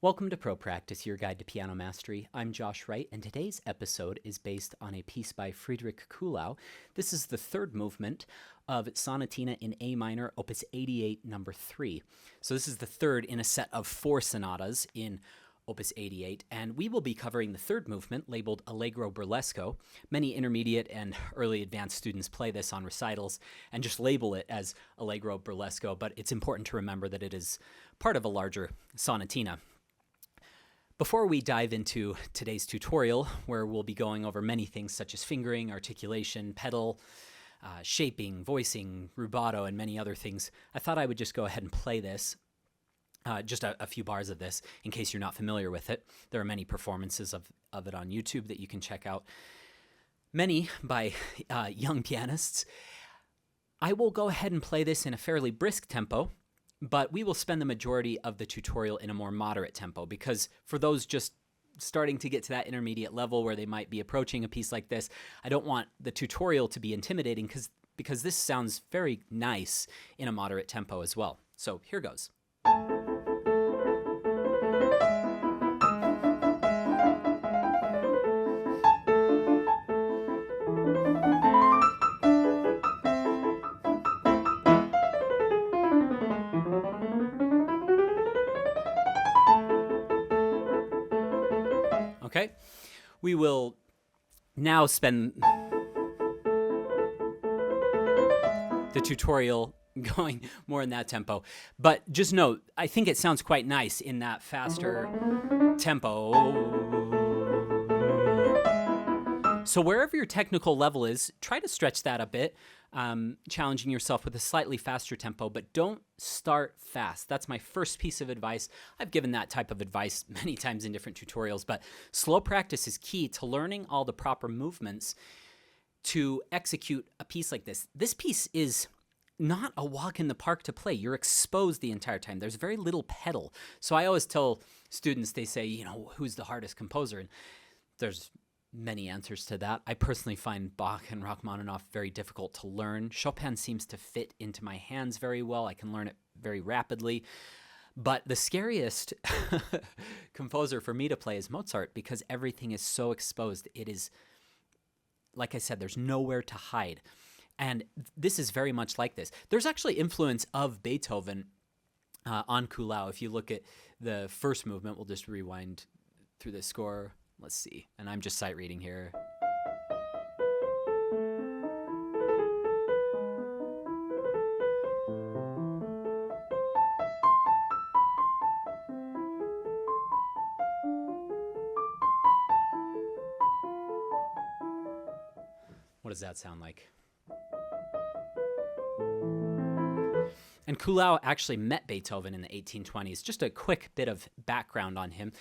Welcome to Pro Practice, your guide to piano mastery. I'm Josh Wright, and today's episode is based on a piece by Friedrich Kuhlau. This is the third movement of Sonatina in A minor, Opus 88 No. 3. So this is the third in a set of 4 sonatas in Opus 88, and we will be covering the third movement, labeled Allegro Burlesco. Many intermediate and early advanced students play this on recitals and just label it as Allegro Burlesco, but it's important to remember that it is part of a larger sonatina. Before we dive into today's tutorial, where we'll be going over many things such as fingering, articulation, pedal, shaping, voicing, rubato, and many other things, I thought I would just go ahead and play this, just a few bars of this, in case you're not familiar with it. There are many performances of it on YouTube that you can check out, many by young pianists. I will go ahead and play this in a fairly brisk tempo, but we will spend the majority of the tutorial in a more moderate tempo, because for those just starting to get to that intermediate level where they might be approaching a piece like this, I don't want the tutorial to be intimidating because this sounds very nice in a moderate tempo as well. So here goes. Okay, we will now spend the tutorial going more in that tempo. But just note, I think it sounds quite nice in that faster tempo. So wherever your technical level is, try to stretch that a bit, challenging yourself with a slightly faster tempo, but don't start fast. That's my first piece of advice. I've given that type of advice many times in different tutorials, but slow practice is key to learning all the proper movements to execute a piece like this. This piece is not a walk in the park to play. You're exposed the entire time. There's very little pedal. So I always tell students, they say, who's the hardest composer? And there's many answers to that. I personally find Bach and Rachmaninoff very difficult to learn. Chopin seems to fit into my hands very well. I can learn it very rapidly. But the scariest composer for me to play is Mozart, because everything is so exposed. It is, like I said, there's nowhere to hide. And this is very much like this. There's actually influence of Beethoven on Kuhlau. If you look at the first movement, we'll just rewind through the score. Let's see. And I'm just sight reading here. What does that sound like? And Kuhlau actually met Beethoven in the 1820s. Just a quick bit of background on him.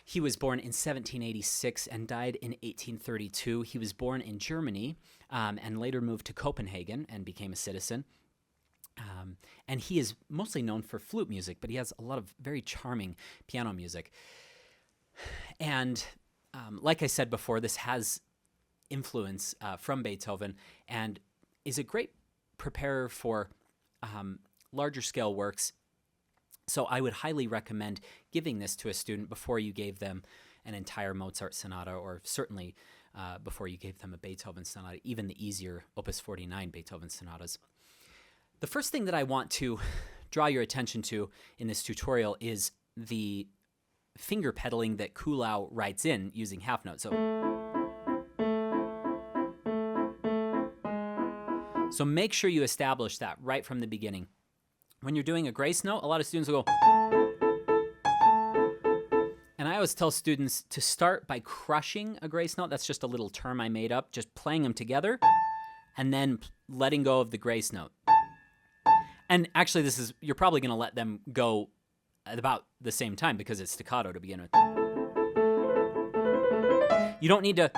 He was born in 1786 and died in 1832. He was born in Germany and later moved to Copenhagen and became a citizen. And he is mostly known for flute music, but he has a lot of very charming piano music. And like I said before, this has influence from Beethoven and is a great preparer for larger scale works. So I would highly recommend giving this to a student before you gave them an entire Mozart sonata, or certainly before you gave them a Beethoven sonata, even the easier Opus 49 Beethoven sonatas. The first thing that I want to draw your attention to in this tutorial is the finger pedaling that Kuhlau writes in using half notes. So make sure you establish that right from the beginning. When you're doing a grace note, a lot of students will go, and I always tell students to start by crushing a grace note. That's just a little term I made up, just playing them together and then letting go of the grace note. And actually, you're probably going to let them go at about the same time because it's staccato to begin with. You don't need to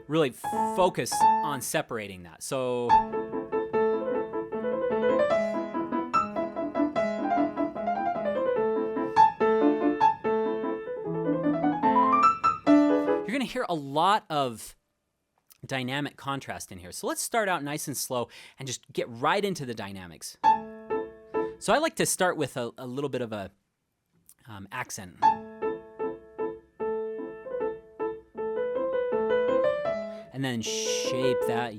really focus on separating that. So you're going to hear a lot of dynamic contrast in here. So let's start out nice and slow and just get right into the dynamics. So I like to start with a little bit of a accent. And then shape that.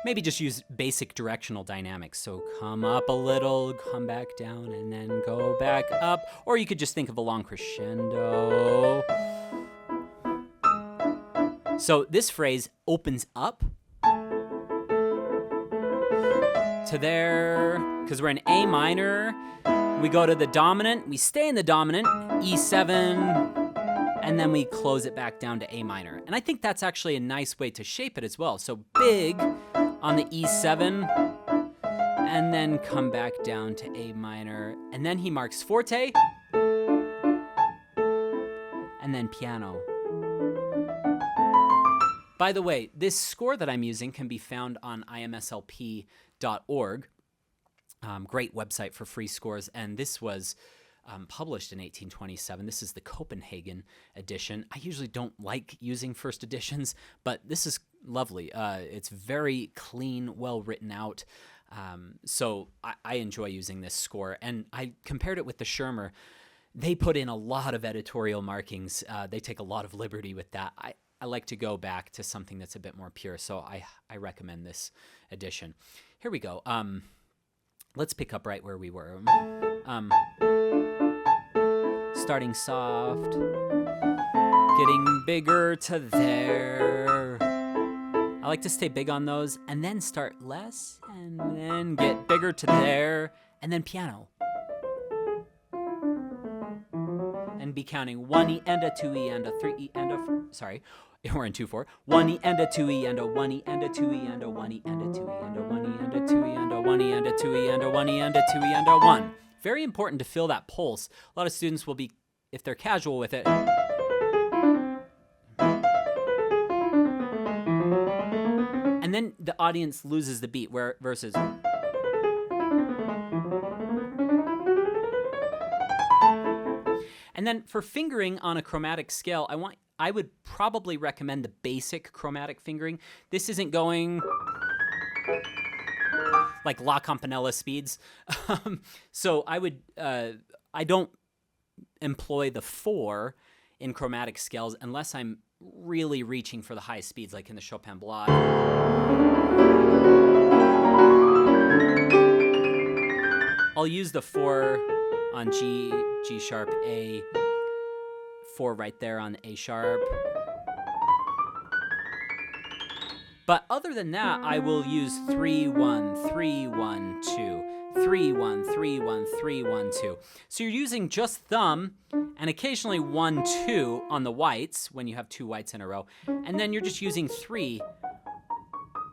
Maybe just use basic directional dynamics. So come up a little, come back down, and then go back up. Or you could just think of a long crescendo. So this phrase opens up to there, because we're in A minor. We go to the dominant, we stay in the dominant, E7, and then we close it back down to A minor. And I think that's actually a nice way to shape it as well. So big on the E7, and then come back down to A minor. And then he marks forte, and then piano. By the way, this score that I'm using can be found on imslp.org. Great website for free scores. And this was published in 1827. This is the Copenhagen edition. I usually don't like using first editions, but this is lovely. It's very clean, well written out. So I enjoy using this score. And I compared it with the Schirmer. They put in a lot of editorial markings. They take a lot of liberty with that. I like to go back to something that's a bit more pure, so I recommend this edition. Here we go. Let's pick up right where we were. Starting soft, getting bigger to there. I like to stay big on those, and then start less, and then get bigger to there, and then piano. And be counting 1E and a 2E and a 3E and a, sorry, we're in 2/4. 1E and a 2E and a 1E and a 2E and a 1E and a 2E and a 1E and a 2E and a 1E and a 2E and a 1E and a 2E and a 1. Very important to feel that pulse. A lot of students will be, if they're casual with it, and then the audience loses the beat where versus. And then for fingering on a chromatic scale, I would probably recommend the basic chromatic fingering. This isn't going like La Campanella speeds. So I don't employ the 4 in chromatic scales unless I'm really reaching for the high speeds, like in the Chopin Blot. I'll use the 4 on G sharp, A, 4 right there on A sharp. But other than that, I will use 3-1, 3-1, 2, 3-1, 3-1, 3-1, 2. So you're using just thumb and occasionally 1-2 on the whites when you have 2 whites in a row. And then you're just using 3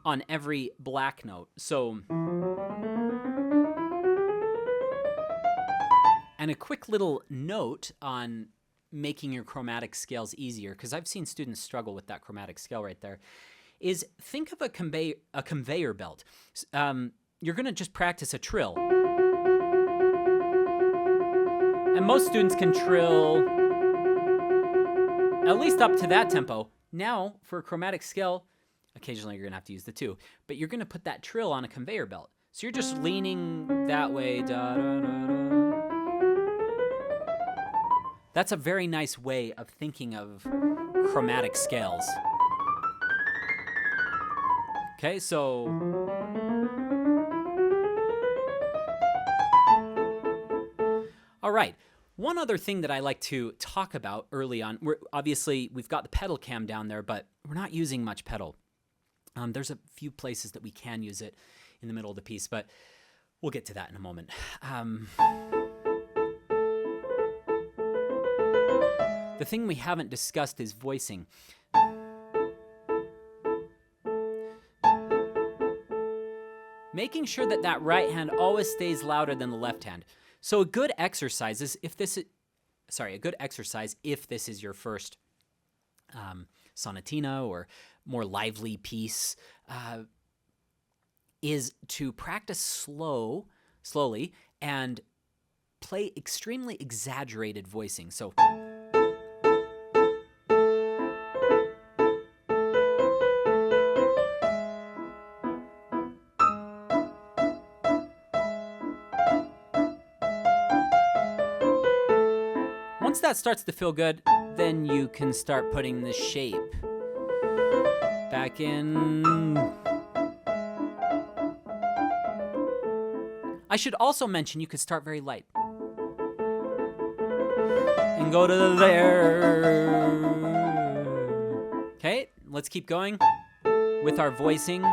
on every black note. So, and a quick little note on making your chromatic scales easier, because I've seen students struggle with that chromatic scale right there, is think of a conveyor belt. You're going to just practice a trill. And most students can trill at least up to that tempo. Now, for a chromatic scale, occasionally you're going to have to use the 2, but you're going to put that trill on a conveyor belt. So you're just leaning that way. Da, da, da, da. That's a very nice way of thinking of chromatic scales. Okay, so all right. One other thing that I like to talk about early on, we've got the pedal cam down there, but we're not using much pedal. There's a few places that we can use it in the middle of the piece, but we'll get to that in a moment. The thing we haven't discussed is voicing. Making sure that that right hand always stays louder than the left hand. So a good exercise is if this is your first sonatina or more lively piece, is to practice slowly and play extremely exaggerated voicing. So once that starts to feel good, then you can start putting the shape back in. I should also mention you could start very light and go to there. Okay, let's keep going with our voicing.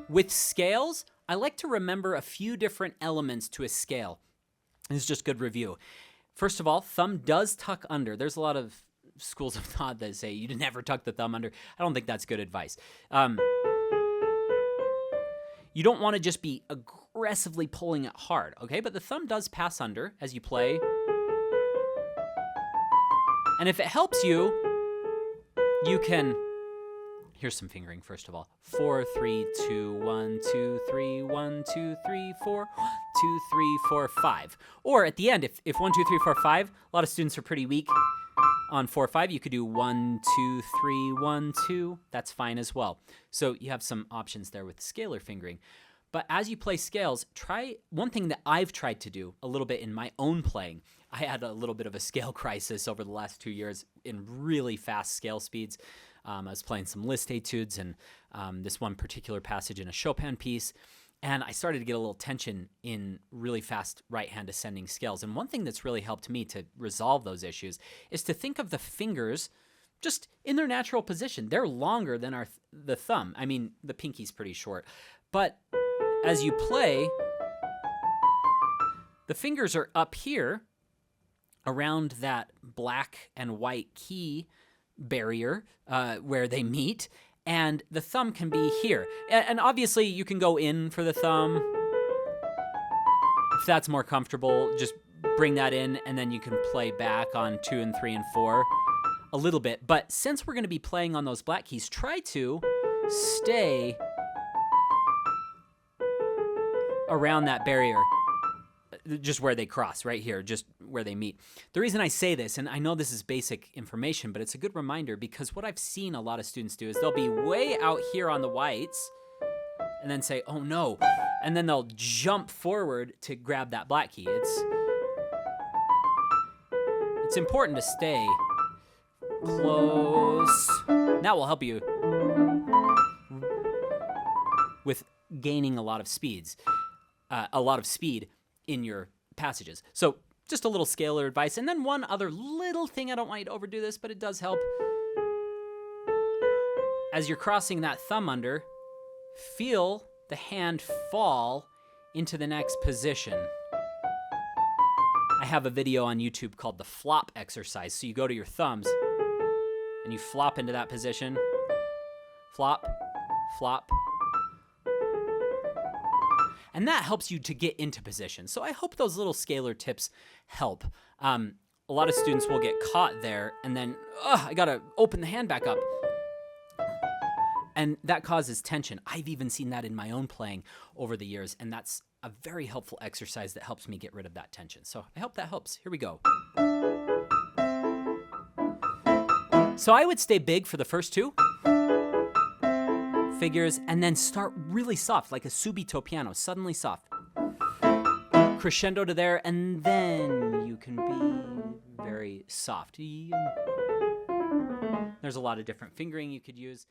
With scales, I like to remember a few different elements to a scale. This is just good review. First of all, thumb does tuck under. There's a lot of schools of thought that say you never tuck the thumb under. I don't think that's good advice. You don't want to just be aggressively pulling it hard, okay? But the thumb does pass under as you play. And if it helps you, you can... Here's some fingering, first of all. 4, 3, 2, 1, 2, 3, 1, 2, 3, 4, 2, 3, 4, 5. Or at the end, if 1, 2, 3, 4, 5, a lot of students are pretty weak on 4, 5, you could do 1, 2, 3, 1, 2. That's fine as well. So you have some options there with scalar fingering. But as you play scales, try one thing that I've tried to do a little bit in my own playing. I had a little bit of a scale crisis over the last 2 years in really fast scale speeds. I was playing some Liszt etudes and this one particular passage in a Chopin piece, and I started to get a little tension in really fast right-hand ascending scales. And one thing that's really helped me to resolve those issues is to think of the fingers just in their natural position. They're longer than the thumb. I mean, the pinky's pretty short. But as you play, the fingers are up here around that black and white key barrier where they meet, and the thumb can be here. And obviously you can go in for the thumb. If that's more comfortable, just bring that in, and then you can play back on 2 and 3 and 4 a little bit. But since we're going to be playing on those black keys, try to stay around that barrier, just where they cross, right here, just where they meet. The reason I say this, and I know this is basic information, but it's a good reminder, because what I've seen a lot of students do is they'll be way out here on the whites and then say, oh no, and then they'll jump forward to grab that black key. It's important to stay close. That will help you with gaining a lot of speed in your passages. So just a little scalar advice. And then one other little thing, I don't want you to overdo this, but it does help. As you're crossing that thumb under, feel the hand fall into the next position. I have a video on YouTube called the flop exercise. So you go to your thumbs and you flop into that position. Flop, flop. And that helps you to get into position. So I hope those little scalar tips help. A lot of students will get caught there and then, I gotta open the hand back up. And that causes tension. I've even seen that in my own playing over the years, and that's a very helpful exercise that helps me get rid of that tension. So I hope that helps. Here we go. So I would stay big for the first two figures, and then start really soft, like a subito piano, suddenly soft. Crescendo to there, and then you can be very soft. There's a lot of different fingering you could use.